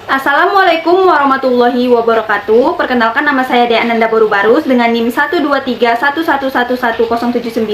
Assalamualaikum warahmatullahi wabarakatuh. Perkenalkan, nama saya Dea Ananda Borubarus dengan NIM 12311111079.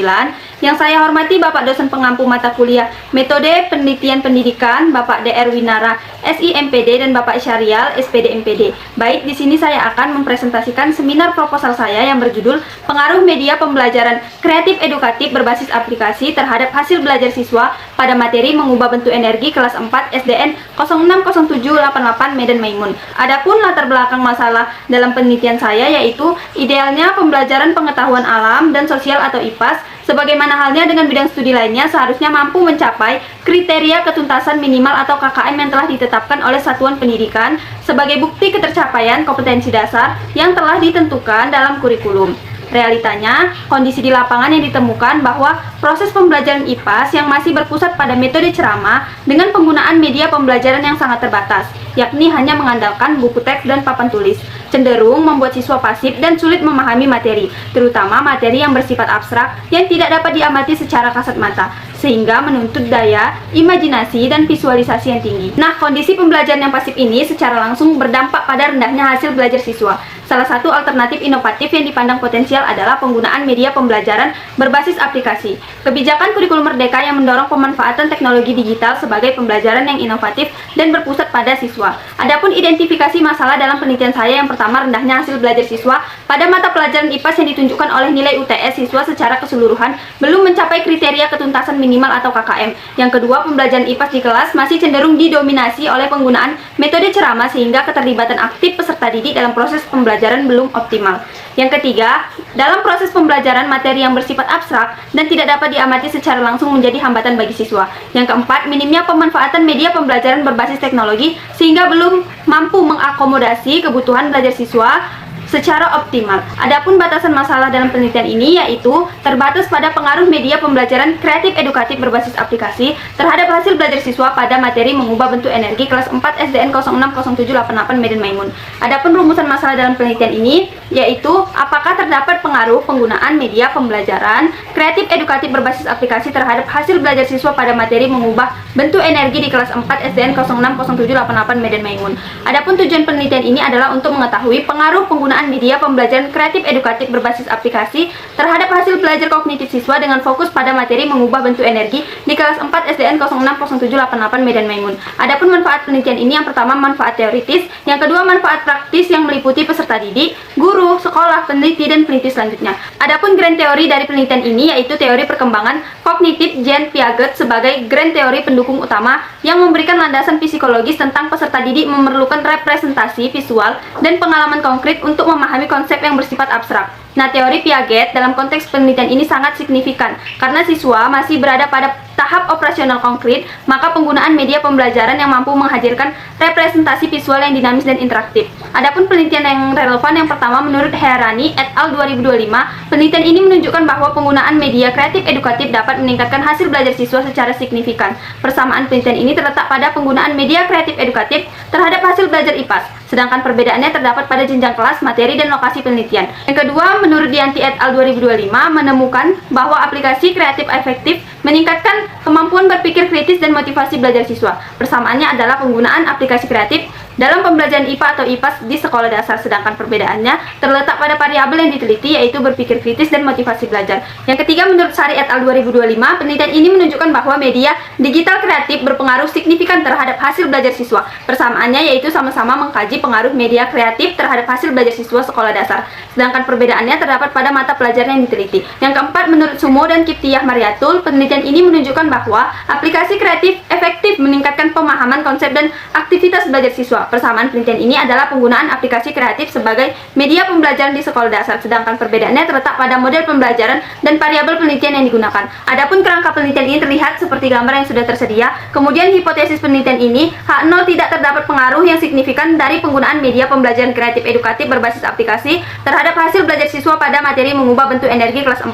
Yang saya hormati Bapak dosen pengampu mata kuliah Metode Penelitian Pendidikan, Bapak DR Winara SIMPD, dan Bapak Syarial SPD MPD. Baik, di sini saya akan mempresentasikan seminar proposal saya yang berjudul Pengaruh Media Pembelajaran Kreatif Edukatif Berbasis Aplikasi terhadap Hasil Belajar Siswa pada Materi Mengubah Bentuk Energi kelas 4 SDN 060788 Medan Maimun. Adapun latar belakang masalah dalam penelitian saya yaitu idealnya pembelajaran pengetahuan alam dan sosial atau IPAS sebagaimana halnya dengan bidang studi lainnya seharusnya mampu mencapai kriteria ketuntasan minimal atau KKM yang telah ditetapkan oleh satuan pendidikan sebagai bukti ketercapaian kompetensi dasar yang telah ditentukan dalam kurikulum. Realitanya, kondisi di lapangan yang ditemukan bahwa proses pembelajaran IPAS yang masih berpusat pada metode ceramah dengan penggunaan media pembelajaran yang sangat terbatas, yakni hanya mengandalkan buku teks dan papan tulis, cenderung membuat siswa pasif dan sulit memahami materi, terutama materi yang bersifat abstrak yang tidak dapat diamati secara kasat mata, sehingga menuntut daya, imajinasi, dan visualisasi yang tinggi. Nah, kondisi pembelajaran yang pasif ini secara langsung berdampak pada rendahnya hasil belajar siswa. Salah satu alternatif inovatif yang dipandang potensial adalah penggunaan media pembelajaran berbasis aplikasi. Kebijakan kurikulum merdeka yang mendorong pemanfaatan teknologi digital sebagai pembelajaran yang inovatif dan berpusat pada siswa. Adapun identifikasi masalah dalam penelitian saya, yang pertama, rendahnya hasil belajar siswa pada mata pelajaran IPAS yang ditunjukkan oleh nilai UTS siswa secara keseluruhan belum mencapai kriteria ketuntasan minimal atau KKM. Yang kedua, pembelajaran IPAS di kelas masih cenderung didominasi oleh penggunaan metode ceramah sehingga keterlibatan aktif peserta didik dalam proses pembelajaran belum optimal. Yang ketiga, dalam proses pembelajaran materi yang bersifat abstrak dan tidak dapat diamati secara langsung menjadi hambatan bagi siswa. Yang keempat, minimnya pemanfaatan media pembelajaran berbasis teknologi sehingga belum mampu mengakomodasi kebutuhan belajar siswa secara optimal. Adapun batasan masalah dalam penelitian ini yaitu terbatas pada pengaruh media pembelajaran kreatif edukatif berbasis aplikasi terhadap hasil belajar siswa pada materi mengubah bentuk energi kelas 4 SDN 060788 Medan Maimun. Adapun rumusan masalah dalam penelitian ini yaitu apakah terdapat pengaruh penggunaan media pembelajaran kreatif edukatif berbasis aplikasi terhadap hasil belajar siswa pada materi mengubah bentuk energi di kelas 4 SDN 060788 Medan Maimun. Adapun tujuan penelitian ini adalah untuk mengetahui pengaruh penggunaan media pembelajaran kreatif edukatif berbasis aplikasi terhadap hasil belajar kognitif siswa dengan fokus pada materi mengubah bentuk energi di kelas 4 SDN 060788 Medan Maimun. Adapun manfaat penelitian ini, yang pertama, manfaat teoritis, yang kedua, manfaat praktis yang meliputi peserta didik, guru, sekolah, peneliti, dan peneliti selanjutnya. Adapun grand teori dari penelitian ini yaitu teori perkembangan kognitif Jean Piaget sebagai grand teori pendukung utama yang memberikan landasan psikologis tentang peserta didik memerlukan representasi visual dan pengalaman konkret untuk memahami konsep yang bersifat abstrak. Nah, teori Piaget dalam konteks penelitian ini sangat signifikan karena siswa masih berada pada tahap operasional konkret, maka penggunaan media pembelajaran yang mampu menghadirkan representasi visual yang dinamis dan interaktif. Adapun penelitian yang relevan, yang pertama, menurut Herani et al. 2025, penelitian ini menunjukkan bahwa penggunaan media kreatif edukatif dapat meningkatkan hasil belajar siswa secara signifikan. Persamaan penelitian ini terletak pada penggunaan media kreatif edukatif terhadap hasil belajar IPAS, sedangkan perbedaannya terdapat pada jenjang kelas, materi, dan lokasi penelitian. Yang kedua, menurut Dianti et al. 2025 menemukan bahwa aplikasi kreatif efektif meningkatkan kemampuan berpikir kritis dan motivasi belajar siswa. Persamaannya adalah penggunaan aplikasi kreatif dalam pembelajaran IPA atau IPAS di sekolah dasar, sedangkan perbedaannya terletak pada variabel yang diteliti yaitu berpikir kritis dan motivasi belajar. Yang ketiga, menurut Sari et al. 2025, penelitian ini menunjukkan bahwa media digital kreatif berpengaruh signifikan terhadap hasil belajar siswa. Persamaannya yaitu sama-sama mengkaji pengaruh media kreatif terhadap hasil belajar siswa sekolah dasar, sedangkan perbedaannya terdapat pada mata pelajaran yang diteliti. Yang keempat, menurut Sumo dan Kiptiyah Mariatul, penelitian ini menunjukkan bahwa aplikasi kreatif efektif meningkatkan pemahaman konsep dan aktivitas belajar siswa. Persamaan penelitian ini adalah penggunaan aplikasi kreatif sebagai media pembelajaran di sekolah dasar, sedangkan perbedaannya terletak pada model pembelajaran dan variabel penelitian yang digunakan. Adapun kerangka penelitian ini terlihat seperti gambar yang sudah tersedia. Kemudian hipotesis penelitian ini, H0 tidak terdapat pengaruh yang signifikan dari penggunaan media pembelajaran kreatif edukatif berbasis aplikasi terhadap hasil belajar siswa pada materi mengubah bentuk energi kelas 4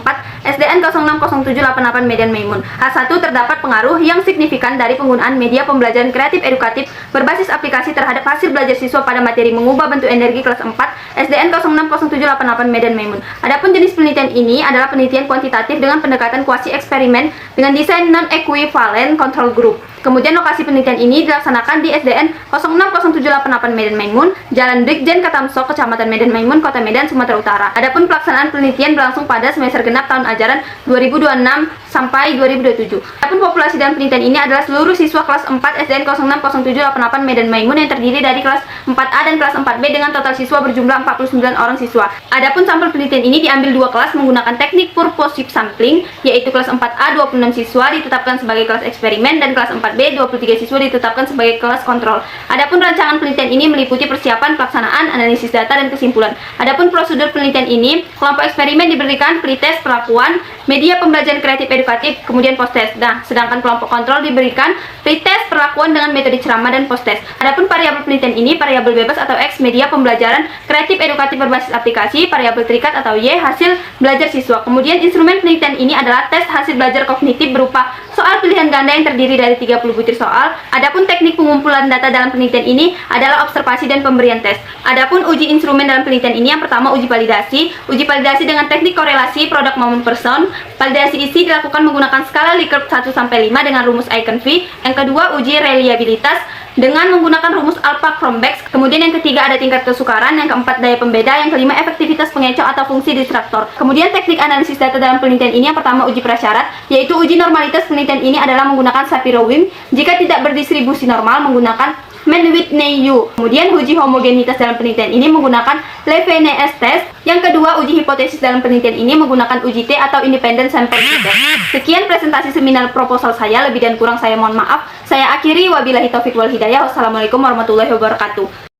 SDN 060788 Medan Maimun. H1 terdapat pengaruh yang signifikan dari penggunaan media pembelajaran kreatif edukatif berbasis aplikasi terhadap hasil belajar siswa pada materi mengubah bentuk energi kelas 4 SDN 060788 Medan Maimun. Adapun jenis penelitian ini adalah penelitian kuantitatif dengan pendekatan kuasi eksperimen dengan desain non-equivalent control group. Kemudian lokasi penelitian ini dilaksanakan di SDN 060788 Medan Maimun, Jalan Brigjen Katamso, Kecamatan Medan Maimun, Kota Medan, Sumatera Utara. Adapun pelaksanaan penelitian berlangsung pada semester genap tahun ajaran 2026 sampai 2027. Adapun populasi dalam penelitian ini adalah seluruh siswa kelas 4 SDN 060788 Medan Maimun yang terdiri dari kelas 4A dan kelas 4B dengan total siswa berjumlah 49 orang siswa. Adapun sampel penelitian ini diambil dua kelas menggunakan teknik purposive sampling, yaitu kelas 4A 26 siswa ditetapkan sebagai kelas eksperimen dan kelas 4B 23 siswa ditetapkan sebagai kelas kontrol. Adapun rancangan penelitian ini meliputi persiapan, pelaksanaan, analisis data, dan kesimpulan. Adapun prosedur penelitian ini, kelompok eksperimen diberikan pretest perlakuan, media pembelajaran kreatif edukatif, kemudian post-test. Nah, sedangkan kelompok kontrol diberikan pretest perlakuan dengan metode ceramah dan post-test. Adapun variabel penelitian ini, variabel bebas atau X, media pembelajaran kreatif edukatif berbasis aplikasi, variabel terikat atau Y, hasil belajar siswa. Kemudian instrumen penelitian ini adalah tes hasil belajar kognitif berupa soal pilihan ganda yang terdiri dari 30 butir soal. Adapun teknik pengumpulan data dalam penelitian ini adalah observasi dan pemberian tes. Adapun uji instrumen dalam penelitian ini, yang pertama uji validasi. Uji validasi dengan teknik korelasi produk maupun person. Validasi isi dilakukan menggunakan skala Likert 1-5 dengan rumus Eigenvalue. Yang kedua uji reliabilitas dengan menggunakan rumus alpha Cronbach's. Kemudian yang ketiga ada tingkat kesukaran, yang keempat daya pembeda, yang kelima efektivitas pengecoh atau fungsi distraktor. Kemudian teknik analisis data dalam penelitian ini, yang pertama uji prasyarat, yaitu uji normalitas. Penelitian ini adalah menggunakan Shapiro-Wilk. Jika tidak berdistribusi normal menggunakan Mann-Whitney-U. Kemudian uji homogenitas dalam penelitian ini menggunakan Levene-S test. Yang kedua uji hipotesis dalam penelitian ini menggunakan uji T atau Independent Sample Test. Sekian presentasi seminar proposal saya, lebih dan kurang saya mohon maaf. Saya akhiri, wabillahi taufiq wal hidayah. Wassalamualaikum warahmatullahi wabarakatuh.